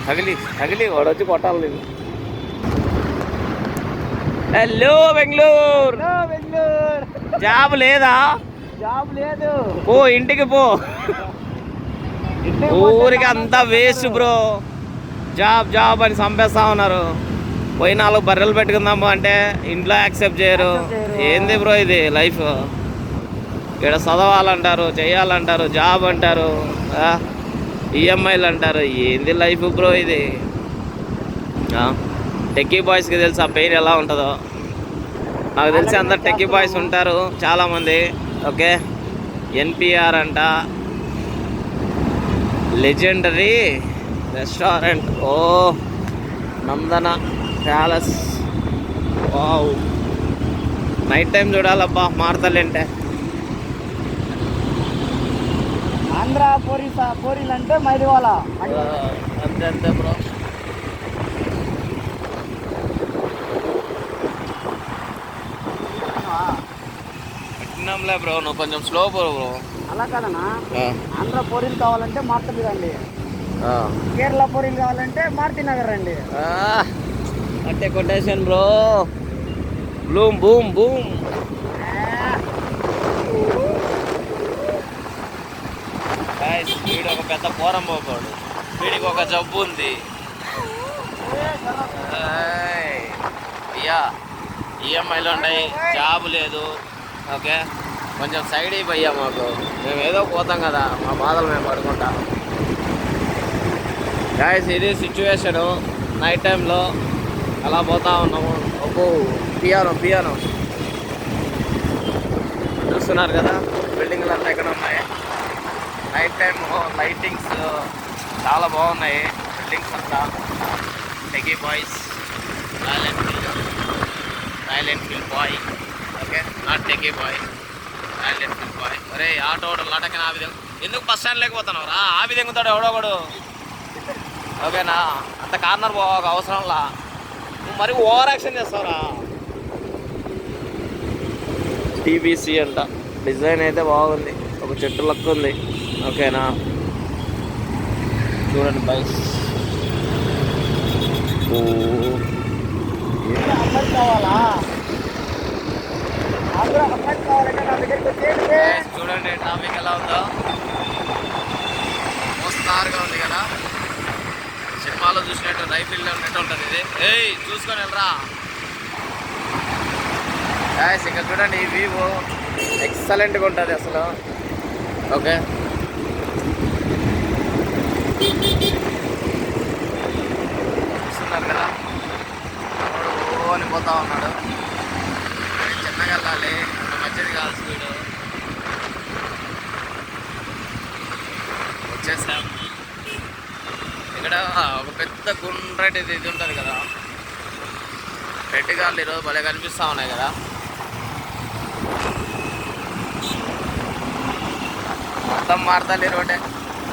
తగిలి తగిలి వాడు వచ్చి కొట్టాలి నేను. హలో బెంగళూరు, జాబ్ లేదా? జాబ్ లేదు. పో ఇంటికి పో. ఊరికి అంతా వేస్ట్ బ్రో. జాబ్ జాబ్ అని చంపేస్తా ఉన్నారు. పోయి 4 బర్రెలు పెట్టుకుందాము అంటే ఇంట్లో యాక్సెప్ట్ చేయరు. ఏంది బ్రో ఇది లైఫ్? ఇక్కడ చదవాలంటారు, చేయాలంటారు, జాబ్ అంటారు, ఈఎంఐలు అంటారు. ఏంది లైఫ్ బ్రో ఇది? టెక్కీ బాయ్స్కి తెలుసు ఆ పెయిన్ ఎలా ఉంటుందో. నాకు తెలిసి అందరు టెక్కీ బాయ్స్ ఉంటారు చాలామంది. ఓకే, ఎన్పిఆర్ అంట, లెజెండరీ రెస్టారెంట్, ఓ నందన ప్యాలెస్. వావ్, నైట్ టైం చూడాలబ్బా మార్తలు అంటే. ఆంధ్ర పోరీలు అంటే మైదివాల అంతే అంతే బ్రో. పెట్టినాంలే బ్రో, నువ్వు కొంచెం స్లో బ్రో. అలా కాదనా, ఆంధ్ర పోరీలు కావాలంటే మార్తలు రండి, కేరళ పోరీలు కావాలంటే మారుతి నగర్ రండి. అంటే quotation bro. Bloom boom boom. వీడు ఒక పెద్ద పోరం పోతాడు. వీడికి ఒక జబ్బు ఉంది. అయ్యా ఈఎంఐలు ఉన్నాయి, జాబ్ లేదు. ఓకే, కొంచెం సైడ్ అయిపోయా మాకు. మేము ఏదో పోతాం కదా, మా బాధలు మేము పడుకుంటాం. గాయస్ ఇది సిచ్యువేషను. నైట్ టైంలో అలా పోతా ఉన్నాము. ఒక పియానో చూస్తున్నారు కదా, బిల్డింగ్లు అంతా ఎక్కడ ఉన్నాయి. నైట్ టైం లైటింగ్స్ చాలా బాగున్నాయి. బిల్డింగ్స్ అంతా techie boys, Royal Enfield boy. Okay, not techie boy, Royal Enfield boy. అరే ఆటో లటకన ఆ విధంగా ఎందుకు బస్ స్టాండ్ లేకపోతున్నావు రా? ఆ విధంగా ఉంటాడు ఎవడోగడు. ఓకేనా, అంత కార్నర్ పోక అవసరంలా. నువ్వు మరి ఓవర్ యాక్షన్ చేస్తావురా. టీబీసీ అంట, డిజైన్ అయితే బాగుంది, ఒక చెట్టు లెక్క ఉంది. ఓకేనా, చూడండి బైక్స్. చూడండి ట్రాఫిక్ ఎలా ఉందో, మోస్తారుగా ఉంది కదా. సినిమాలో చూసినట్టు రైఫిల్లో ఉన్నట్టు ఉంటుంది ఇది. ఏయ్ చూసుకొని వెళ్ళరా. ఇక్కడ చూడండి ఈ వ్యూ ఎక్సలెంట్గా ఉంటుంది అసలు. ఓకే, చూస్తున్నారు కదా, అని పోతా ఉన్నాడు. చిన్నగా వెళ్ళాలి, మధ్యది కాదు స్పీడు. వచ్చేసాం. ఇక్కడ ఒక పెద్ద గుండ్రటి ఇది ఉంటుంది కదా, రెడ్డిగాళ్ళు ఈరోజు భలే కనిపిస్తూ ఉన్నాయి కదా. మొత్తం మార్తల్లి రోడ్డే.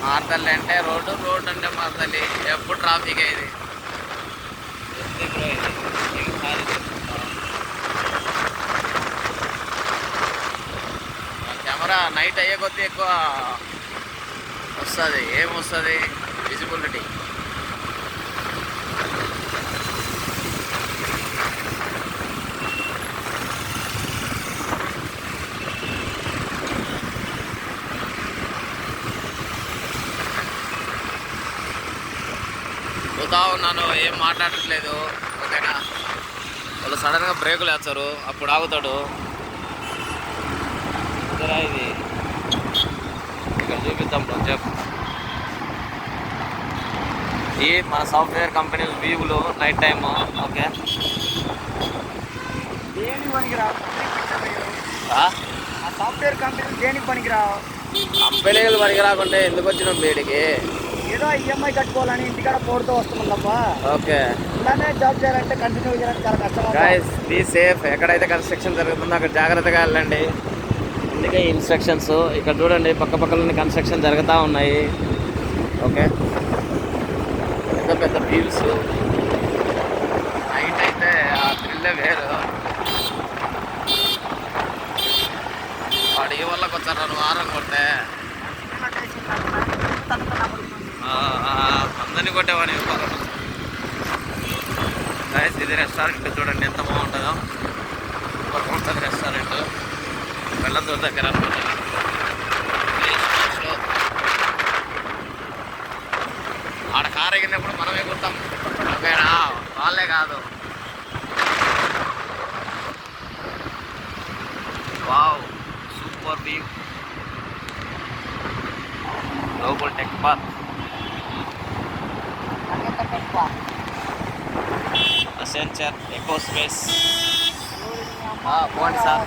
మార్తల్లి అంటే రోడ్డు, రోడ్డు అంటే మార్తల్లి. ఎప్పుడు ట్రాఫిక్ ఇది. కెమెరా నైట్ అయ్యే కొద్దీ ఎక్కువ వస్తుంది. ఏమొస్తుంది? విజిబిలిటీ. పోతా ఉన్నాను, ఏం మాట్లాడట్లేదు. ఓకేనా, వాళ్ళు సడన్గా బ్రేకులు వేస్తారు, అప్పుడు ఆగుతాడు. ఇది ఇక్కడ చూపిద్దాం చెప్పు. ఈ మన సాఫ్ట్వేర్ కంపెనీ వ్యూలు నైట్ టైము. ఓకే, దేనికి పనికిరావు సాఫ్ట్వేర్ కంపెనీ, దేనికి పనికిరావు. కంపెనీలు పనికి రాకుంటే ఎందుకు వచ్చినాం వీడికి? ఏదో ఈఎంఐ కట్టుకోవాలని ఇంటికాడ పోడుతూ వస్తున్నాం తప్ప. ఓకే, ఇలానే జాబ్ చేయాలంటే కంటిన్యూ చేయాలంటే చాలా కష్టం. Guys be safe. ఎక్కడైతే కన్స్ట్రక్షన్ జరుగుతుందో అక్కడ జాగ్రత్తగా వెళ్ళండి. అందుకే ఇన్స్ట్రక్షన్స్. ఇక్కడ చూడండి, పక్క పక్కన కన్స్ట్రక్షన్ జరుగుతూ ఉన్నాయి. ఓకే, పెద్ద పెద్ద వ్యూస్. నైట్ అయితే ఆ థ్రిల్లే వేరు. వాడు ఈ వల్ల కొంచెం 2 వారం కొట్టే అందరు మందిని కొట్టేవాని గైస్. ఇది రెస్టారెంట్ చూడండి ఎంత బాగుంటుందో. సూపర్ ఉంటుంది రెస్టారెంట్. వెళ్ళదు దగ్గర అనమాట. ఆడ కారు ఎగిరినప్పుడు మనమే గుర్తాం, ఓకేనా? వాళ్ళే కాదు. Wow, super view. Global Tech Park, Accenture Eco Space. పోండి సార్,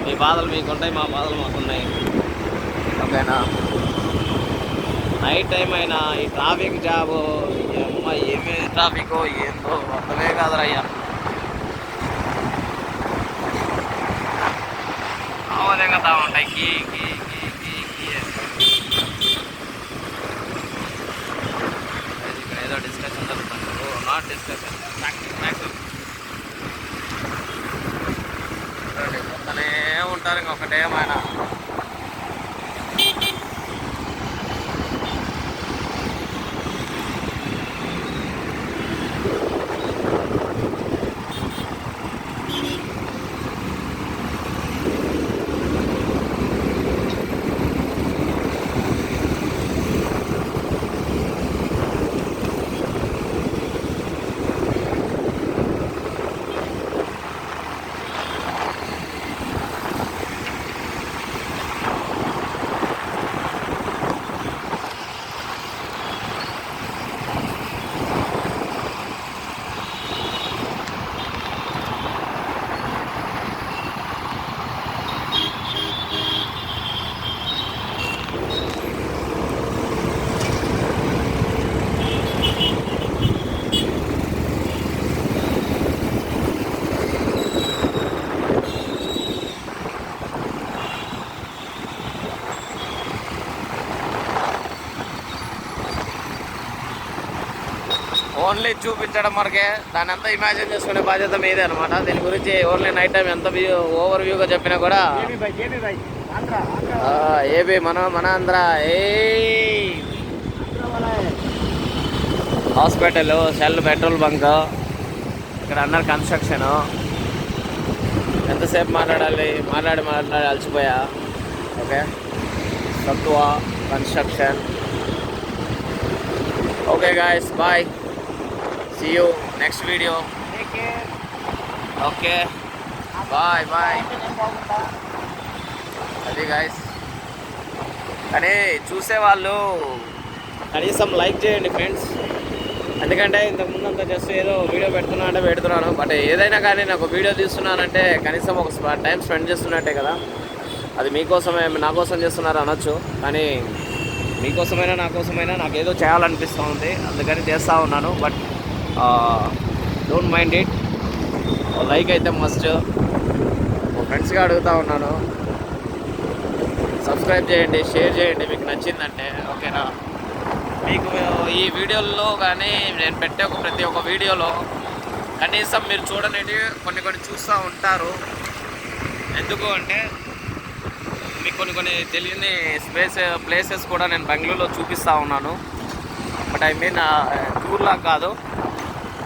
మీ బాధలు మీకుంటాయి, మా బాధలు మాకున్నాయి, ఓకేనా? నైట్ టైం అయినా ఈ ట్రాఫిక్ జాబు అమ్మ ఏమి ట్రాఫిక్ ఏందో అర్థమే కాదురయ్యా. అవదే కదా ఉంటాయి కీ కీ కీ కీ కీ. ఇక్కడ ఏదో డిస్కషన్ జరుగుతుంది. నాట్ డిస్కషన్, పోతూనే ఉంటారు ఇంకొకటేమైనా. ఓన్లీ చూపించడం వరకే, దాన్ని అంతా ఇమాజిన్ చేసుకునే బాధ్యత మీదే అనమాట. దీని గురించి ఓన్లీ నైట్ టైం ఎంత ఓవర్ వ్యూగా చెప్పినా కూడా ఏబీ మన Andhra. Hospital, Shell petrol bunk, ఇక్కడ అండర్ కన్స్ట్రక్షన్. ఎంతసేపు మాట్లాడి అలసిపోయా. Okay, Satva construction. Okay guys, bye, see you next video. Take care. Okay, bye. అది గాయస్. కానీ చూసేవాళ్ళు కనీసం లైక్ చేయండి ఫ్రెండ్స్. ఎందుకంటే ఇంతకుముందు అంతా జస్ట్ ఏదో వీడియో పెడుతున్నాను. బట్ ఏదైనా కానీ నాకు వీడియో తీస్తున్నానంటే కనీసం ఒక టైం స్పెండ్ చేస్తున్నట్టే కదా. అది మీకోసమే, నా కోసం చేస్తున్నారు అనొచ్చు, కానీ మీకోసమైనా నా కోసమైనా నాకు ఏదో చేయాలనిపిస్తూ ఉంది, అందుకని చేస్తూ ఉన్నాను. But don't mind it. Like అయితే మస్ట్. మా ఫ్రెండ్స్గా అడుగుతూ ఉన్నాను, సబ్స్క్రైబ్ చేయండి, షేర్ చేయండి మీకు నచ్చిందంటే, ఓకేనా? మీకు ఈ వీడియోల్లో కానీ నేను పెట్టే ప్రతి ఒక్క వీడియోలో కనీసం మీరు చూడనేవి కొన్ని చూస్తూ ఉంటారు. ఎందుకు అంటే మీకు కొన్ని తెలియని ప్లేసెస్ కూడా నేను బెంగళూరులో చూపిస్తూ ఉన్నాను. బట్ ఐ మీన్ టూర్లా కాదు.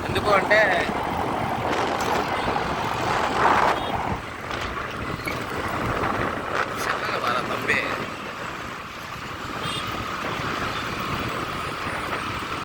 ఎందుకు అంటే